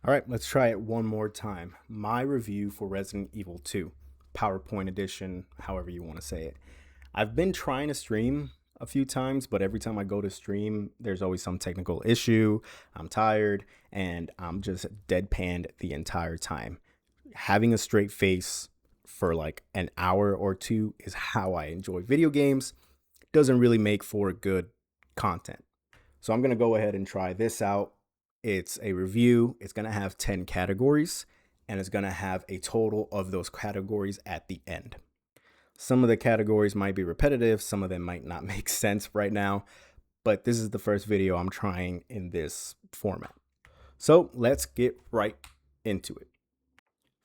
All right, let's try it one more time. My review for Resident Evil 2, PowerPoint edition, however you want to say it. I've been trying to stream a few times, but every time I go to stream, there's always some technical issue. I'm tired and I'm just deadpanned the entire time. Having a straight face for like an hour or two is how I enjoy video games. Doesn't really make for good content. So I'm going to go ahead and try this out. It's a review. It's going to have 10 categories and it's going to have a total of those categories at the end. Some of the categories might be repetitive, some of them might not make sense right now, but this is the first video I'm trying in this format. So let's get right into it.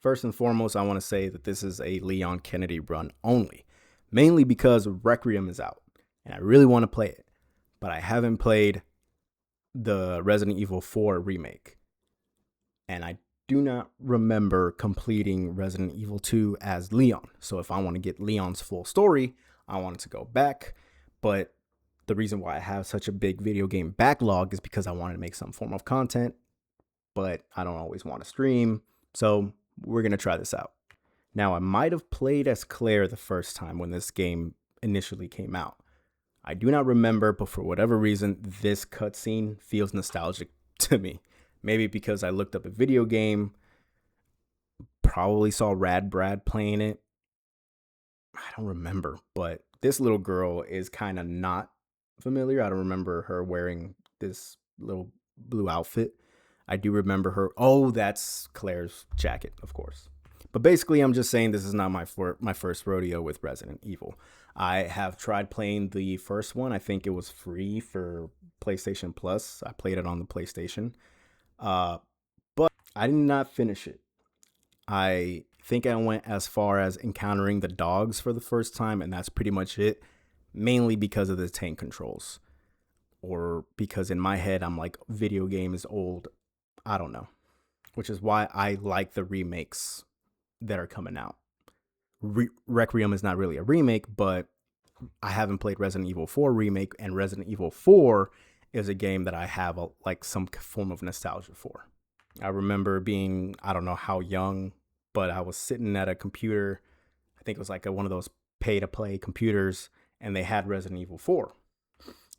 First and foremost, I want to say that this is a Leon Kennedy run only, mainly because Requiem is out and I really want to play it, but I haven't played the Resident Evil 4 remake. And I do not remember completing Resident Evil 2 as Leon. So if I want to get Leon's full story, I wanted to go back. But the reason why I have such a big video game backlog is because I wanted to make some form of content, but I don't always want to stream. So we're going to try this out. Now, I might have played as Claire the first time when this game initially came out. I do not remember, but for whatever reason, this cutscene feels nostalgic to me. Maybe because I looked up a video game, probably saw Rad Brad playing it. I don't remember, but this little girl is kind of not familiar. I don't remember her wearing this little blue outfit. I do remember her. Oh, that's Claire's jacket, of course. But basically, I'm just saying this is not my first rodeo with Resident Evil. I have tried playing the first one. I think it was free for PlayStation Plus. I played it on the PlayStation. But I did not finish it. I think I went as far as encountering the dogs for the first time, and that's pretty much it. Mainly because of the tank controls. Or because in my head, I'm like, video game is old. I don't know. Which is why I like the remakes that are coming out. Requiem is not really a remake, but I haven't played Resident Evil 4 remake, and Resident Evil 4 is a game that I have like some form of nostalgia for. I remember being, I don't know how young, but I was sitting at a computer. I think it was like one of those pay to play computers, and they had Resident Evil 4.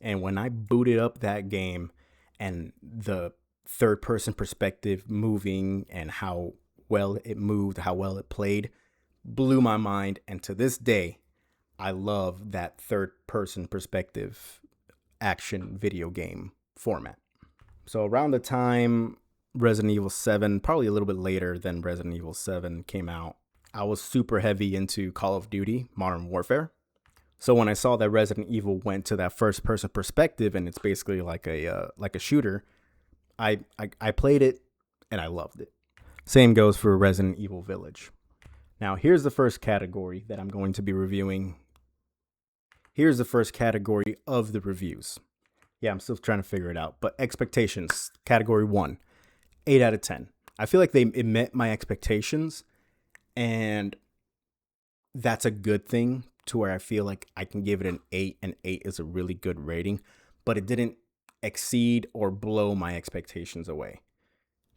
And when I booted up that game and the third person perspective moving and how well it moved, how well it played, blew my mind. And to this day, I love that third person perspective action video game format. So around the time Resident Evil 7, probably a little bit later than Resident Evil 7 came out, I was super heavy into Call of Duty Modern Warfare. So when I saw that Resident Evil went to that first person perspective and it's basically like a shooter, I played it and I loved it. Same goes for Resident Evil Village. Now, here's the first category that I'm going to be reviewing. Here's the first category of the reviews. Yeah, I'm still trying to figure it out. But expectations, category 1, 8 out of 10. I feel like it met my expectations, and that's a good thing to where I feel like I can give it an 8, and 8 is a really good rating, but it didn't exceed or blow my expectations away.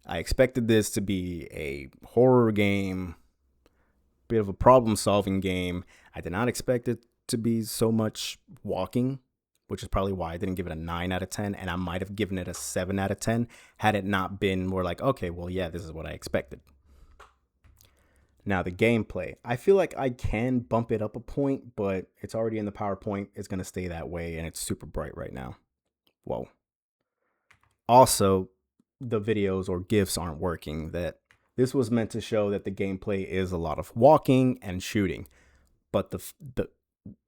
I expected this to be a horror game, bit of a problem-solving game. I did not expect it to be so much walking, which is probably why I didn't give it a 9 out of 10, and I might have given it a 7 out of 10 had it not been more like, okay, well, yeah, this is what I expected. Now, the gameplay. I feel like I can bump it up a point, but it's already in the PowerPoint. It's going to stay that way, and it's super bright right now. Whoa. Also, the videos or GIFs aren't working. That this was meant to show that the gameplay is a lot of walking and shooting. But the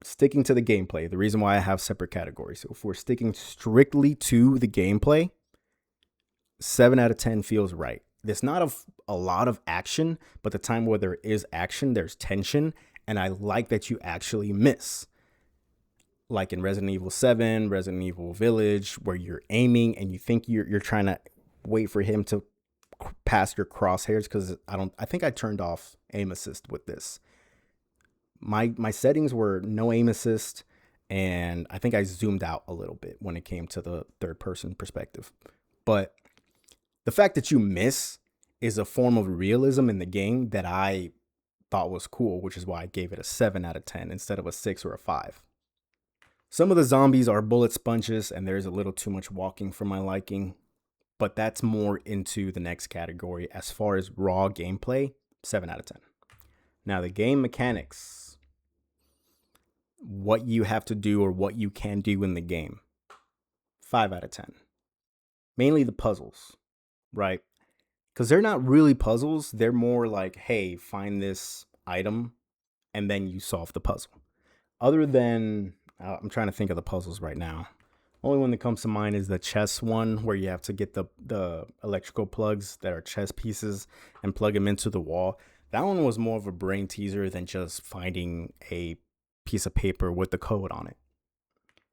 sticking to the gameplay, the reason why I have separate categories. So if we're sticking strictly to the gameplay, 7 out of 10 feels right. There's not a lot of action, but the time where there is action, there's tension, and I like that you actually miss. Like in Resident Evil 7, Resident Evil Village, where you're aiming and you think you're trying to wait for him to pass your crosshairs, because I think I turned off aim assist with this. My settings were no aim assist, and I think I zoomed out a little bit when it came to the third person perspective. But the fact that you miss is a form of realism in the game that I thought was cool, which is why I gave it a 7 out of 10 instead of a 6 or a 5. Some of the zombies are bullet sponges, and there's a little too much walking for my liking, but that's more into the next category. As far as raw gameplay, 7 out of 10. Now, the game mechanics, what you have to do or what you can do in the game, 5 out of 10. Mainly the puzzles, right? Because they're not really puzzles. They're more like, hey, find this item, and then you solve the puzzle. Other than, I'm trying to think of the puzzles right now. Only one that comes to mind is the chess one, where you have to get the electrical plugs that are chess pieces and plug them into the wall. That one was more of a brain teaser than just finding a piece of paper with the code on it.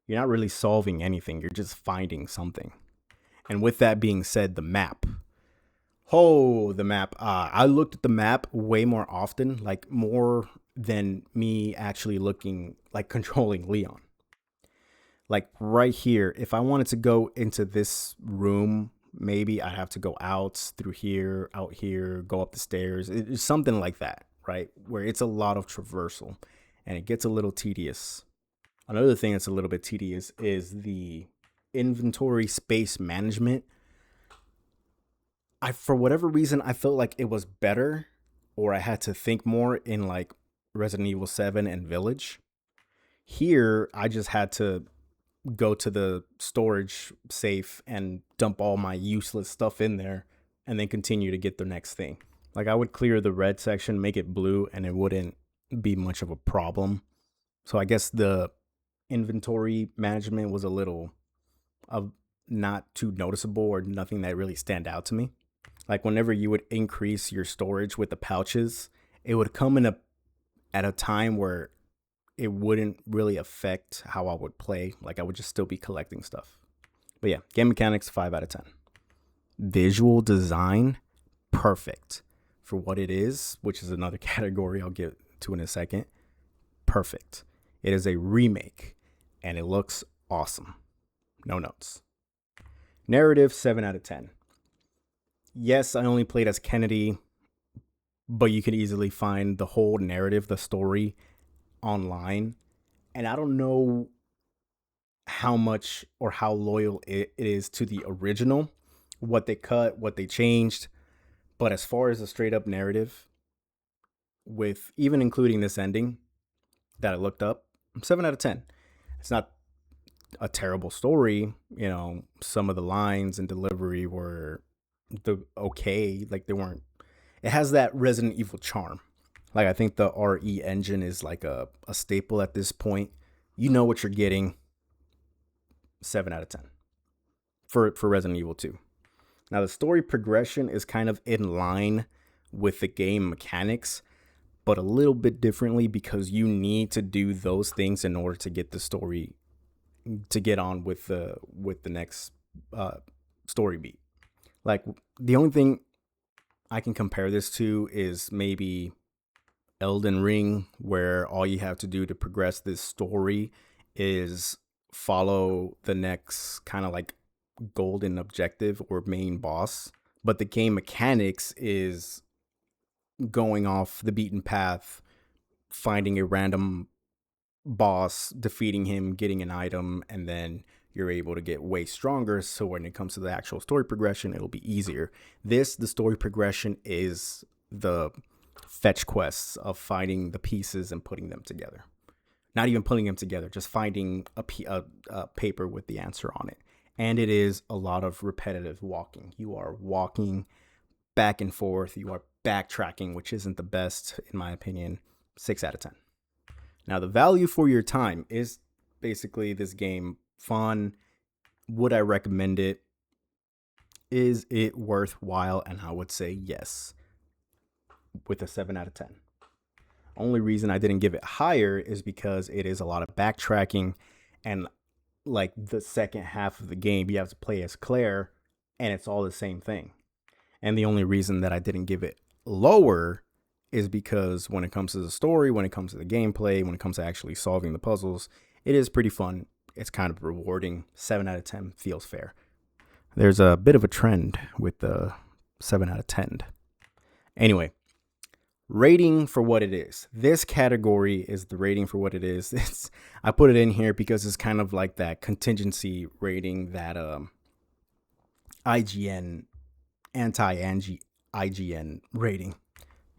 You're not really solving anything. You're just finding something. And with that being said, the map. Oh, the map. I looked at the map way more often, like more than me actually looking, like controlling Leon. Like right here, if I wanted to go into this room, maybe I have to go out through here, out here, go up the stairs. It's something like that, right? Where it's a lot of traversal and it gets a little tedious. Another thing that's a little bit tedious is the inventory space management. For whatever reason, I felt like it was better, or I had to think more in like Resident Evil 7 and Village. Here, I just had to go to the storage safe and dump all my useless stuff in there and then continue to get the next thing. Like I would clear the red section, make it blue, and it wouldn't be much of a problem. So I guess the inventory management was a little not too noticeable, or nothing that really stand out to me. Like whenever you would increase your storage with the pouches, it would come in at a time where it wouldn't really affect how I would play. Like I would just still be collecting stuff. But yeah, game mechanics, 5 out of 10. Visual design, perfect for what it is, which is another category I'll get to in a second. Perfect. It is a remake and it looks awesome. No notes. Narrative, 7 out of 10. Yes, I only played as Kennedy, but you could easily find the whole narrative, the story online. And I don't know how much or how loyal it is to the original, what they cut, what they changed. But as far as a straight up narrative, with even including this ending that I looked up, 7 out of 10. It's not a terrible story. You know, some of the lines and delivery were okay. Like they weren't, it has that Resident Evil charm. Like I think the RE engine is like a staple at this point. You know what you're getting. 7 out of 10 for Resident Evil 2. Now the story progression is kind of in line with the game mechanics, but a little bit differently because you need to do those things in order to get the story, to get on with the next story beat. Like the only thing I can compare this to is maybe Elden Ring, where all you have to do to progress this story is follow the next kind of like golden objective or main boss. But the game mechanics is going off the beaten path, finding a random boss, defeating him, getting an item, and then you're able to get way stronger. So when it comes to the actual story progression, it'll be easier. The story progression is the fetch quests of finding the pieces and putting them together. Not even putting them together, just finding a paper with the answer on it. And it is a lot of repetitive walking. You are walking back and forth. You are backtracking, which isn't the best, in my opinion. 6 out of 10. Now, the value for your time is basically this game fun. Would I recommend it? Is it worthwhile? And I would say yes, with a 7 out of 10. Only reason I didn't give it higher is because it is a lot of backtracking, and like the second half of the game, you have to play as Claire, and it's all the same thing. And the only reason that I didn't give it lower is because when it comes to the story, when it comes to the gameplay, when it comes to actually solving the puzzles, it is pretty fun. It's kind of rewarding. 7 out of 10 feels fair. There's a bit of a trend with the 7 out of 10. Anyway, rating for what it is. This category is the rating for what it is. I put it in here because it's kind of like that contingency rating that IGN IGN rating.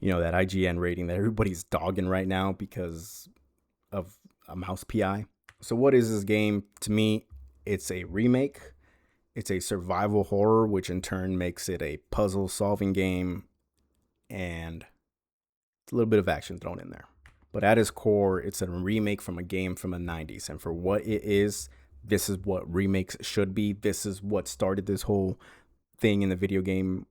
That IGN rating that everybody's dogging right now because of a mouse PI. So what is this game? To me, it's a remake. It's a survival horror, which in turn makes it a puzzle solving game, and a little bit of action thrown in there. But at its core, it's a remake from a game from the 90s. And for what it is, this is what remakes should be. This is what started this whole thing in the video game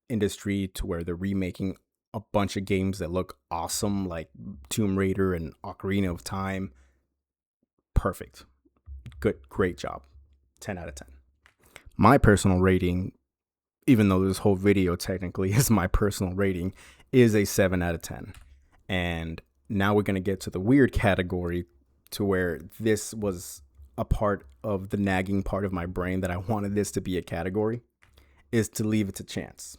industry, to where they're remaking a bunch of games that look awesome, like Tomb Raider and Ocarina of Time. Perfect. Good. Great job. 10 out of 10. My personal rating, even though this whole video technically is my personal rating, is a 7 out of 10. And now we're going to get to the weird category, to where this was a part of the nagging part of my brain that I wanted this to be a category, is to leave it to chance.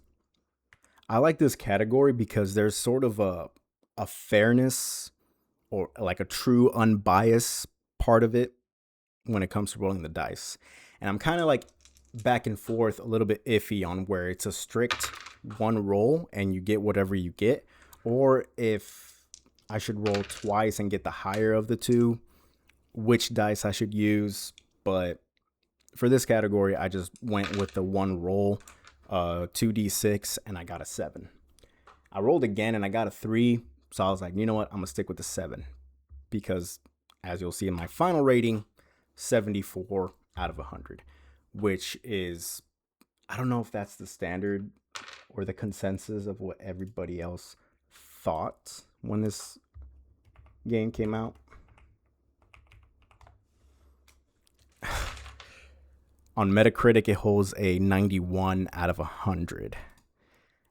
I like this category because there's sort of a fairness, or like a true unbiased part of it when it comes to rolling the dice. And I'm kind of like back and forth, a little bit iffy on where it's a strict one roll and you get whatever you get, or if I should roll twice and get the higher of the two, which dice I should use. But for this category, I just went with the one roll, 2d6, and I got a 7. I rolled again and I got a 3, so I was like, you know what, I'm gonna stick with the 7, because as you'll see in my final rating, 74 out of 100, which is, I don't know if that's the standard or the consensus of what everybody else thought when this game came out. On Metacritic, it holds a 91 out of 100.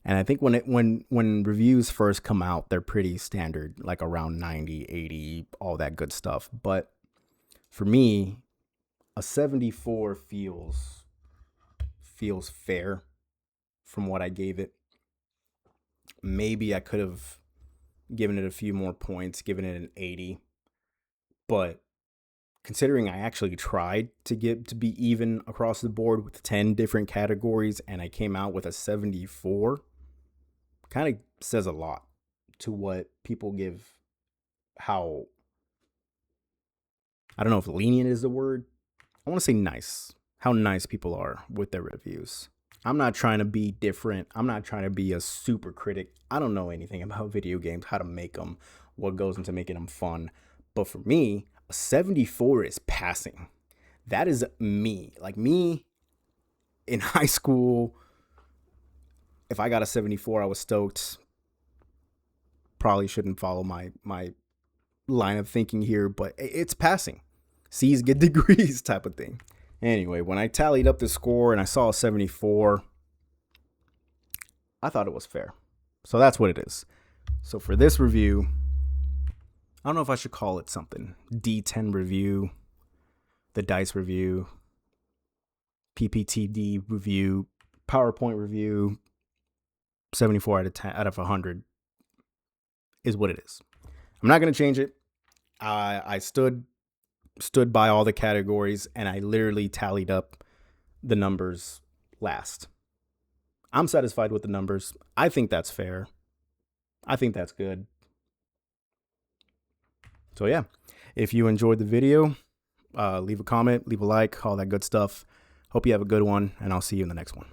And I think when reviews first come out, they're pretty standard, like around 90, 80, all that good stuff. But for me, a 74 feels fair from what I gave it. Maybe I could have given it a few more points, given it an 80. But considering I actually tried to be even across the board with 10 different categories and I came out with a 74, kind of says a lot to what people give, how, I don't know if lenient is the word. I want to say nice, how nice people are with their reviews. I'm not trying to be different. I'm not trying to be a super critic. I don't know anything about video games, how to make them, what goes into making them fun. But for me, a 74 is passing. That is me. Like me in high school, if I got a 74, I was stoked. Probably shouldn't follow my line of thinking here, but it's passing. C's get degrees type of thing. Anyway, when I tallied up the score and I saw a 74, I thought it was fair. So that's what it is. So for this review, I don't know if I should call it something. D10 review, the dice review, PPTD review, PowerPoint review, 74 out of 100 is what it is. I'm not going to change it. I stood by all the categories and I literally tallied up the numbers last. I'm satisfied with the numbers. I think that's fair. I think that's good. So yeah, if you enjoyed the video, leave a comment, leave a like, all that good stuff. Hope you have a good one, and I'll see you in the next one.